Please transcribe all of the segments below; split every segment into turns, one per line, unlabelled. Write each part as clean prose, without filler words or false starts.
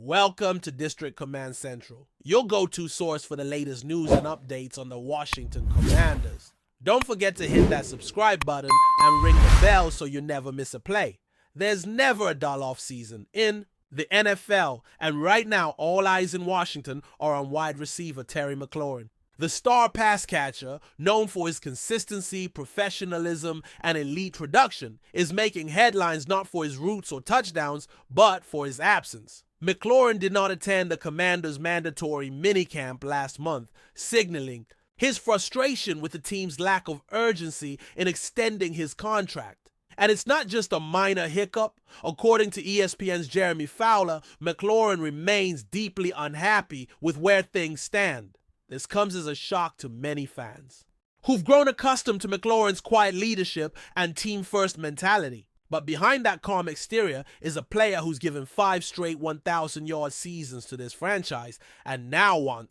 Welcome to District Command Central, your go-to source for the latest news and updates on the Washington Commanders. Don't forget to hit that subscribe button and ring the bell so you never miss a play. There's never a dull off season in the NFL, and right now all eyes in Washington are on wide receiver Terry McLaurin. The star pass catcher, known for his consistency, professionalism, and elite production, is making headlines not for his roots or touchdowns, but for his absence. McLaurin did not attend the Commanders' mandatory minicamp last month, signaling his frustration with the team's lack of urgency in extending his contract. And it's not just a minor hiccup. According to ESPN's Jeremy Fowler, McLaurin remains deeply unhappy with where things stand. This comes as a shock to many fans, who've grown accustomed to McLaurin's quiet leadership and team-first mentality. But behind that calm exterior is a player who's given 5 straight 1,000-yard seasons to this franchise and now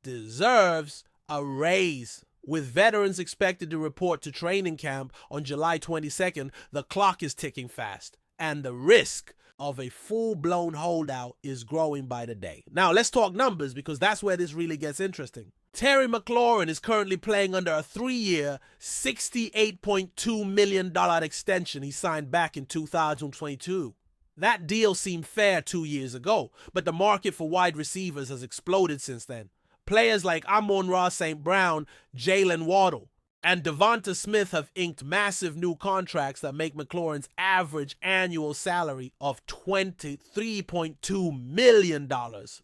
deserves a raise. With veterans expected to report to training camp on July 22nd, the clock is ticking fast, and the risk of a full-blown holdout is growing by the day. Now, let's talk numbers, because that's where this really gets interesting. Terry McLaurin is currently playing under a 3-year, $68.2 million extension he signed back in 2022. That deal seemed fair 2 years ago, but the market for wide receivers has exploded since then. Players like Amon-Ra St. Brown, Jalen Waddle, and Devonta Smith have inked massive new contracts that make McLaurin's average annual salary of $23.2 million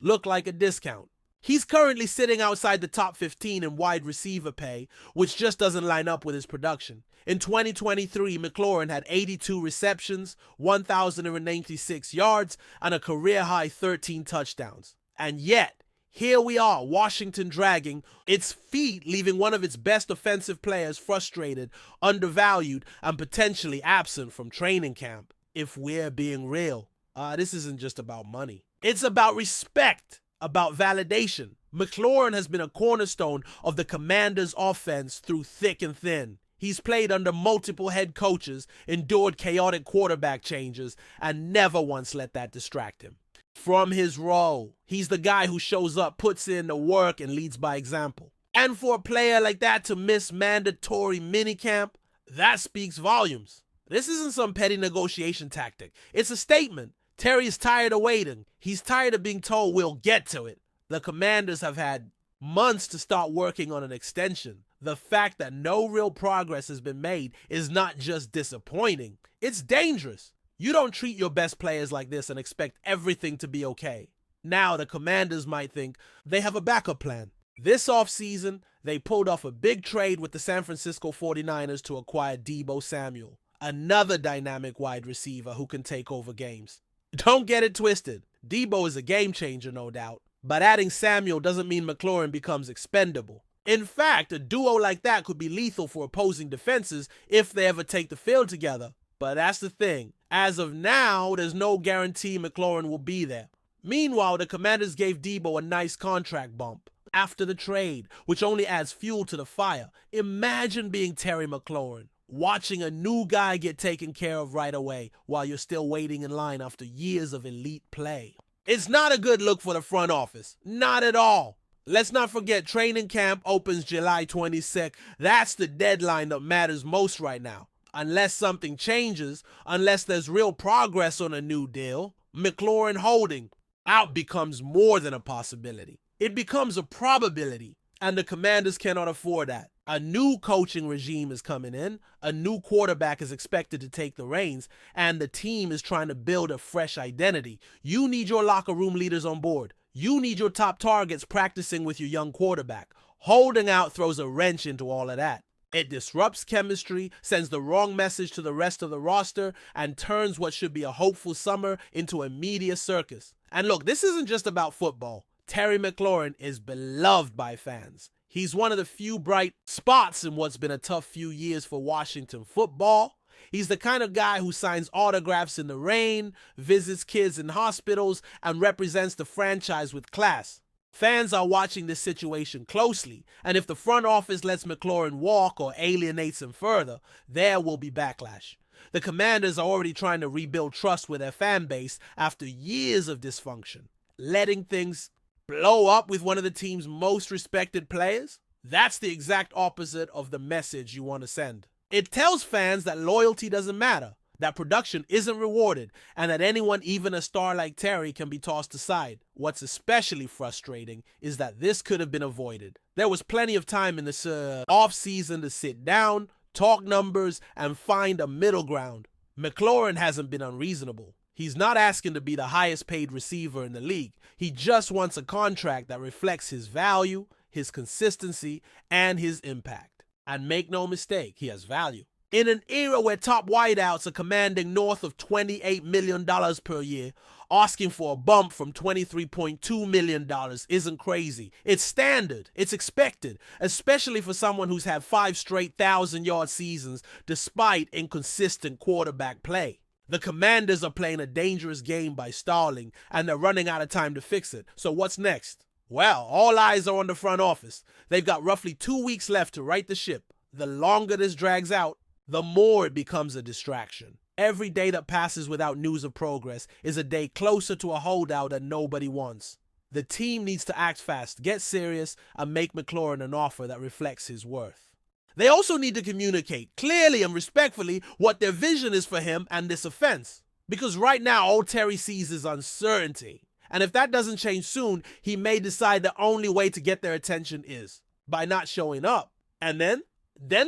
look like a discount. He's currently sitting outside the top 15 in wide receiver pay, which just doesn't line up with his production. In 2023, McLaurin had 82 receptions, 1,096 yards, and a career-high 13 touchdowns. And yet, here we are, Washington dragging its feet, leaving one of its best offensive players frustrated, undervalued, and potentially absent from training camp. If we're being real, this isn't just about money. It's about respect, about validation. McLaurin has been a cornerstone of the Commanders' offense through thick and thin. He's played under multiple head coaches, endured chaotic quarterback changes, and never once let that distract him from his role. He's the guy who shows up, puts in the work, and leads by example. And for a player like that to miss mandatory minicamp, that speaks volumes. This isn't some petty negotiation tactic. It's a statement. Terry is tired of waiting. He's tired of being told we'll get to it. The Commanders have had months to start working on an extension. The fact that no real progress has been made is not just disappointing, it's dangerous. You don't treat your best players like this and expect everything to be okay. Now the Commanders might think they have a backup plan. This offseason, they pulled off a big trade with the San Francisco 49ers to acquire Deebo Samuel, another dynamic wide receiver who can take over games. Don't get it twisted. Deebo is a game changer, no doubt, but adding Samuel doesn't mean McLaurin becomes expendable. In fact, a duo like that could be lethal for opposing defenses if they ever take the field together. But that's the thing. As of now, there's no guarantee McLaurin will be there. Meanwhile, the Commanders gave Deebo a nice contract bump after the trade, which only adds fuel to the fire. Imagine being Terry McLaurin, watching a new guy get taken care of right away while you're still waiting in line after years of elite play. It's not a good look for the front office. Not at all. Let's not forget training camp opens July 22nd. That's the deadline that matters most right now. Unless something changes, unless there's real progress on a new deal, McLaurin holding out becomes more than a possibility. It becomes a probability, and the Commanders cannot afford that. A new coaching regime is coming in, a new quarterback is expected to take the reins, and the team is trying to build a fresh identity. You need your locker room leaders on board. You need your top targets practicing with your young quarterback. Holding out throws a wrench into all of that. It disrupts chemistry, sends the wrong message to the rest of the roster, and turns what should be a hopeful summer into a media circus. And look, this isn't just about football. Terry McLaurin is beloved by fans. He's one of the few bright spots in what's been a tough few years for Washington football. He's the kind of guy who signs autographs in the rain, visits kids in hospitals, and represents the franchise with class. Fans are watching this situation closely, and if the front office lets McLaurin walk or alienates him further, there will be backlash. The Commanders are already trying to rebuild trust with their fan base after years of dysfunction. letting things blow up with one of the team's most respected players? That's the exact opposite of the message you want to send. It tells fans that loyalty doesn't matter, that production isn't rewarded, and that anyone, even a star like Terry, can be tossed aside. What's especially frustrating is that this could have been avoided. There was plenty of time in the off-season to sit down, talk numbers, and find a middle ground. McLaurin hasn't been unreasonable. He's not asking to be the highest paid receiver in the league. He just wants a contract that reflects his value, his consistency, and his impact. And make no mistake, he has value. In an era where top wideouts are commanding north of $28 million per year, asking for a bump from $23.2 million isn't crazy. It's standard. It's expected, especially for someone who's had 5 straight 1,000-yard seasons despite inconsistent quarterback play. The Commanders are playing a dangerous game by stalling, and they're running out of time to fix it. So what's next? Well, all eyes are on the front office. They've got roughly 2 weeks left to right the ship. The longer this drags out, the more it becomes a distraction. Every day that passes without news of progress is a day closer to a holdout that nobody wants. The team needs to act fast, get serious, and make McLaurin an offer that reflects his worth. They also need to communicate clearly and respectfully what their vision is for him and this offense. Because right now, all Terry sees is uncertainty. And if that doesn't change soon, he may decide the only way to get their attention is by not showing up. And then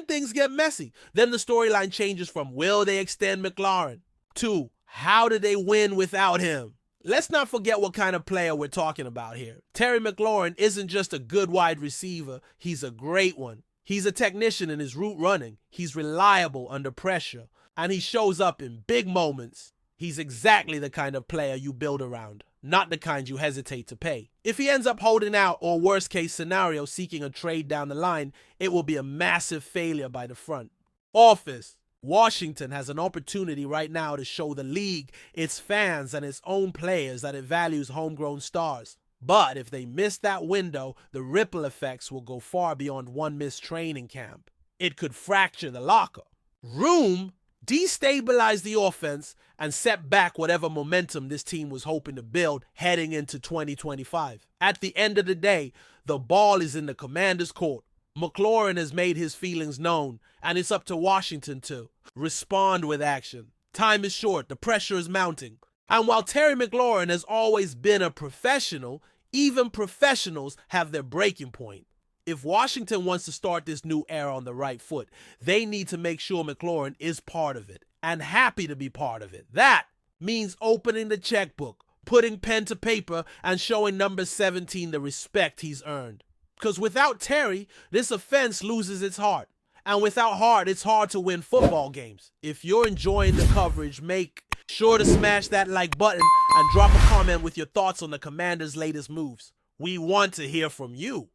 things get messy. Then the storyline changes from will they extend McLaurin to how do they win without him? Let's not forget what kind of player we're talking about here. Terry McLaurin isn't just a good wide receiver, he's a great one. He's a technician in his route running. He's reliable under pressure, and he shows up in big moments. He's exactly the kind of player you build around, not the kind you hesitate to pay. If he ends up holding out or worst case scenario seeking a trade down the line, it will be a massive failure by the front office. Washington has an opportunity right now to show the league, its fans, and its own players that it values homegrown stars. But if they miss that window, the ripple effects will go far beyond one missed training camp. It could fracture the locker room, destabilize the offense, and set back whatever momentum this team was hoping to build heading into 2025. At the end of the day, the ball is in the Commanders' court. McLaurin has made his feelings known, and it's up to Washington to respond with action. Time is short, the pressure is mounting. And while Terry McLaurin has always been a professional, even professionals have their breaking point. If Washington wants to start this new era on the right foot, they need to make sure McLaurin is part of it and happy to be part of it. That means opening the checkbook, putting pen to paper, and showing number 17 the respect he's earned. Because without Terry, this offense loses its heart. And without heart, it's hard to win football games. If you're enjoying the coverage, make sure to smash that like button and drop a comment with your thoughts on the Commanders' latest moves. We want to hear from you.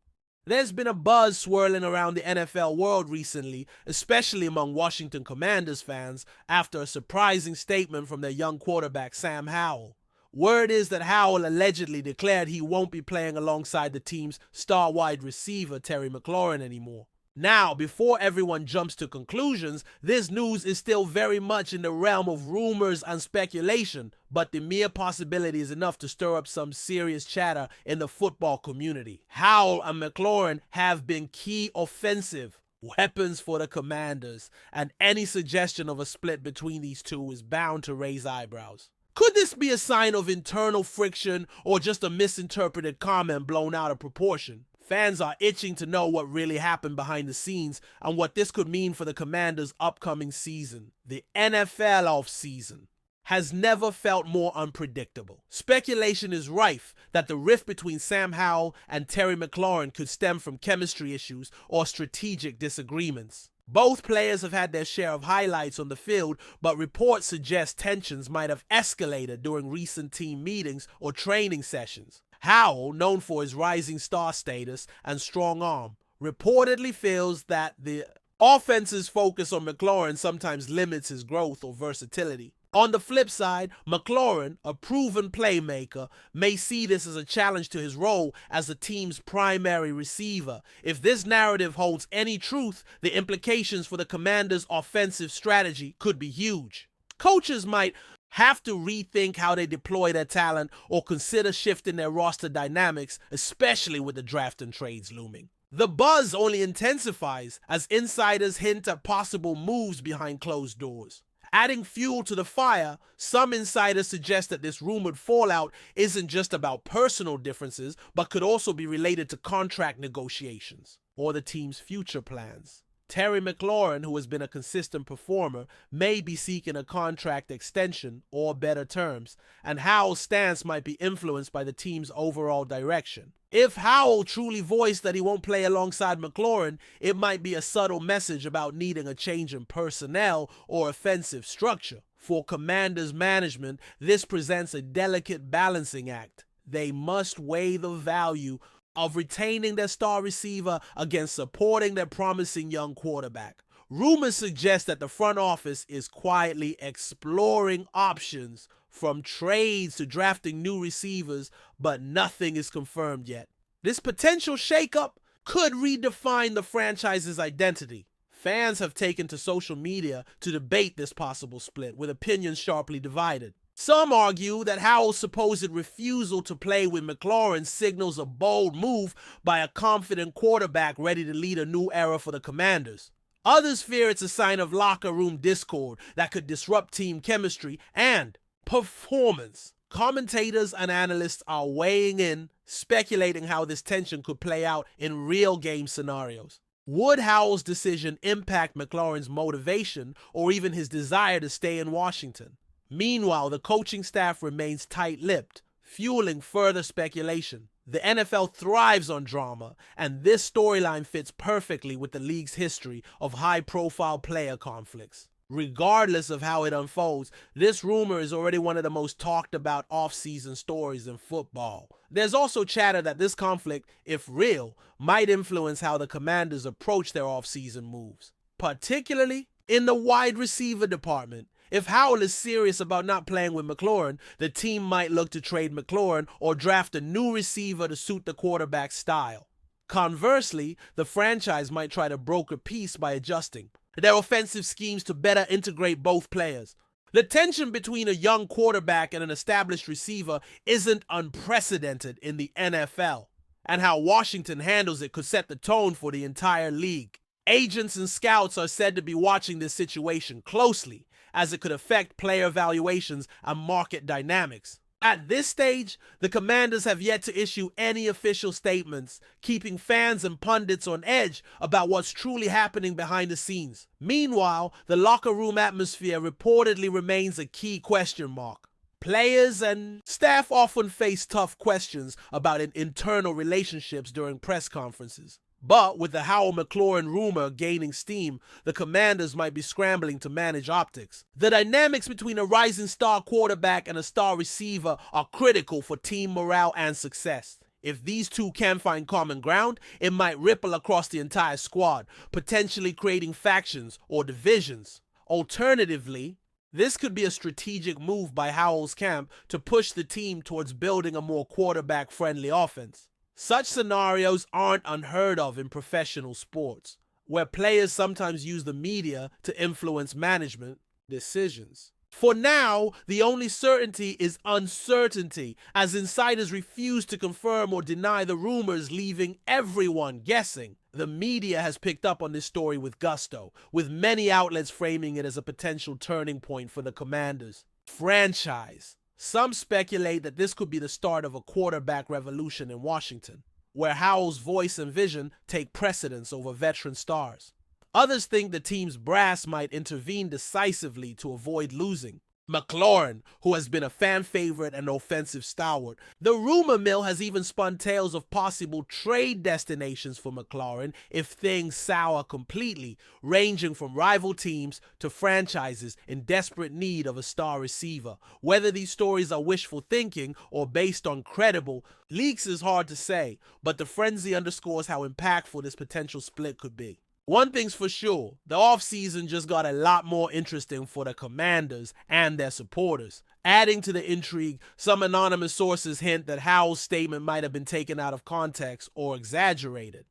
There's been a buzz swirling around the NFL world recently, especially among Washington Commanders fans, after a surprising statement from their young quarterback Sam Howell. Word is that Howell allegedly declared he won't be playing alongside the team's star wide receiver Terry McLaurin anymore. Now, before everyone jumps to conclusions, this news is still very much in the realm of rumors and speculation, but the mere possibility is enough to stir up some serious chatter in the football community. Howell and McLaurin have been key offensive weapons for the Commanders, and any suggestion of a split between these two is bound to raise eyebrows. Could this be a sign of internal friction or just a misinterpreted comment blown out of proportion? Fans are itching to know what really happened behind the scenes and what this could mean for the Commanders' upcoming season. The NFL offseason has never felt more unpredictable. Speculation is rife that the rift between Sam Howell and Terry McLaurin could stem from chemistry issues or strategic disagreements. Both players have had their share of highlights on the field, but reports suggest tensions might have escalated during recent team meetings or training sessions. Howell, known for his rising star status and strong arm, reportedly feels that the offense's focus on McLaurin sometimes limits his growth or versatility. On the flip side, McLaurin, a proven playmaker, may see this as a challenge to his role as the team's primary receiver. If this narrative holds any truth, the implications for the Commanders' offensive strategy could be huge. Coaches might have to rethink how they deploy their talent or consider shifting their roster dynamics, especially with the draft and trades looming. The buzz only intensifies as insiders hint at possible moves behind closed doors. Adding fuel to the fire, some insiders suggest that this rumored fallout isn't just about personal differences, but could also be related to contract negotiations or the team's future plans. Terry McLaurin, who has been a consistent performer, may be seeking a contract extension or better terms, and Howell's stance might be influenced by the team's overall direction. If Howell truly voiced that he won't play alongside McLaurin, it might be a subtle message about needing a change in personnel or offensive structure. For Commanders management, this presents a delicate balancing act. They must weigh the value of retaining their star receiver against supporting their promising young quarterback. Rumors suggest that the front office is quietly exploring options, from trades to drafting new receivers, but nothing is confirmed yet. This potential shakeup could redefine the franchise's identity. Fans have taken to social media to debate this possible split, with opinions sharply divided. Some argue that Howell's supposed refusal to play with McLaurin signals a bold move by a confident quarterback ready to lead a new era for the Commanders. Others fear it's a sign of locker room discord that could disrupt team chemistry and performance. Commentators and analysts are weighing in, speculating how this tension could play out in real game scenarios. Would Howell's decision impact McLaurin's motivation or even his desire to stay in Washington? Meanwhile, the coaching staff remains tight-lipped, fueling further speculation. The NFL thrives on drama, and this storyline fits perfectly with the league's history of high-profile player conflicts. Regardless of how it unfolds, this rumor is already one of the most talked about off-season stories in football. There's also chatter that this conflict, if real, might influence how the Commanders approach their off-season moves, particularly in the wide receiver department. If Howell is serious about not playing with McLaurin, the team might look to trade McLaurin or draft a new receiver to suit the quarterback's style. Conversely, the franchise might try to broker peace by adjusting their offensive schemes to better integrate both players. The tension between a young quarterback and an established receiver isn't unprecedented in the NFL, and how Washington handles it could set the tone for the entire league. Agents and scouts are said to be watching this situation closely, as it could affect player valuations and market dynamics. At this stage, the Commanders have yet to issue any official statements, keeping fans and pundits on edge about what's truly happening behind the scenes. Meanwhile, the locker room atmosphere reportedly remains a key question mark. Players and staff often face tough questions about internal relationships during press conferences. But with the Howell-McLaurin rumor gaining steam, the Commanders might be scrambling to manage optics. The dynamics between a rising star quarterback and a star receiver are critical for team morale and success. If these two can find common ground, it might ripple across the entire squad, potentially creating factions or divisions. Alternatively, this could be a strategic move by Howell's camp to push the team towards building a more quarterback-friendly offense. Such scenarios aren't unheard of in professional sports, where players sometimes use the media to influence management decisions. For now, the only certainty is uncertainty, as insiders refuse to confirm or deny the rumors, leaving everyone guessing. The media has picked up on this story with gusto, with many outlets framing it as a potential turning point for the Commanders' franchise. Some speculate that this could be the start of a quarterback revolution in Washington, where Howell's voice and vision take precedence over veteran stars. Others think the team's brass might intervene decisively to avoid losing McLaurin, who has been a fan favorite and offensive stalwart. The rumor mill has even spun tales of possible trade destinations for McLaurin if things sour completely, ranging from rival teams to franchises in desperate need of a star receiver. Whether these stories are wishful thinking or based on credible leaks is hard to say, but the frenzy underscores how impactful this potential split could be. One thing's for sure, the offseason just got a lot more interesting for the Commanders and their supporters. Adding to the intrigue, some anonymous sources hint that Howell's statement might have been taken out of context or exaggerated.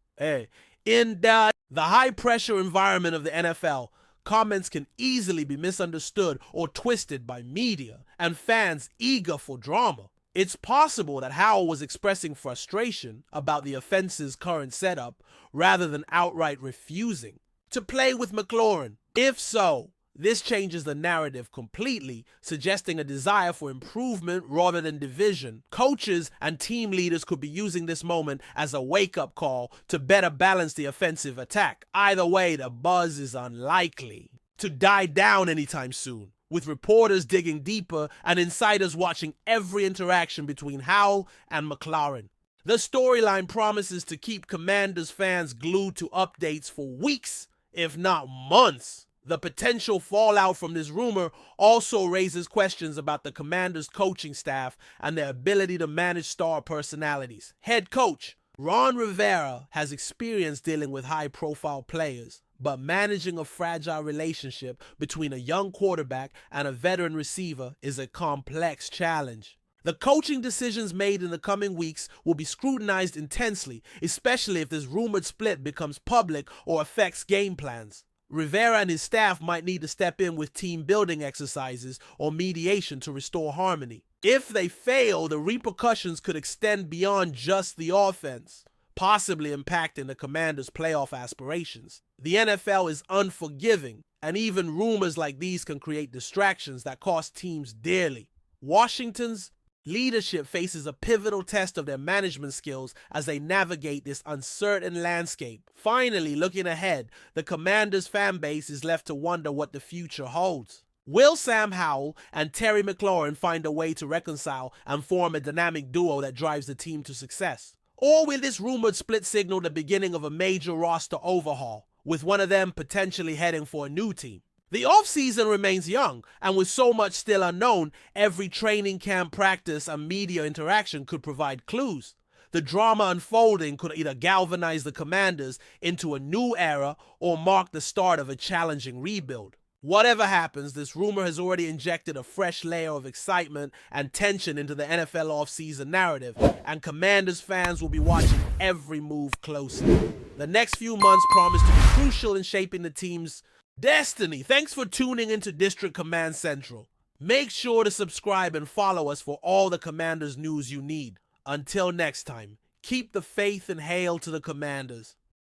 In the high-pressure environment of the NFL, comments can easily be misunderstood or twisted by media and fans eager for drama. It's possible that Howell was expressing frustration about the offense's current setup rather than outright refusing to play with McLaurin. If so, this changes the narrative completely, suggesting a desire for improvement rather than division. Coaches and team leaders could be using this moment as a wake-up call to better balance the offensive attack. Either way, the buzz is unlikely to die down anytime soon, with reporters digging deeper and insiders watching every interaction between Howell and McLaren. The storyline promises to keep Commanders fans glued to updates for weeks, if not months. The potential fallout from this rumor also raises questions about the Commanders' coaching staff and their ability to manage star personalities. Head coach Ron Rivera has experience dealing with high-profile players, but managing a fragile relationship between a young quarterback and a veteran receiver is a complex challenge. The coaching decisions made in the coming weeks will be scrutinized intensely, especially if this rumored split becomes public or affects game plans. Rivera and his staff might need to step in with team-building exercises or mediation to restore harmony. If they fail, the repercussions could extend beyond just the offense, possibly impacting the Commanders' playoff aspirations. The NFL is unforgiving, and even rumors like these can create distractions that cost teams dearly. Washington's leadership faces a pivotal test of their management skills as they navigate this uncertain landscape. Finally, looking ahead, the Commanders' fan base is left to wonder what the future holds. Will Sam Howell and Terry McLaurin find a way to reconcile and form a dynamic duo that drives the team to success? Or will this rumored split signal the beginning of a major roster overhaul, with one of them potentially heading for a new team? The offseason remains young, and with so much still unknown, every training camp practice and media interaction could provide clues. The drama unfolding could either galvanize the Commanders into a new era or mark the start of a challenging rebuild. Whatever happens, this rumor has already injected a fresh layer of excitement and tension into the NFL offseason narrative, and Commanders fans will be watching every move closely. The next few months promise to be crucial in shaping the team's destiny. Thanks for tuning into District Command Central. Make sure to subscribe and follow us for all the Commanders news you need. Until next time, keep the faith and hail to the Commanders.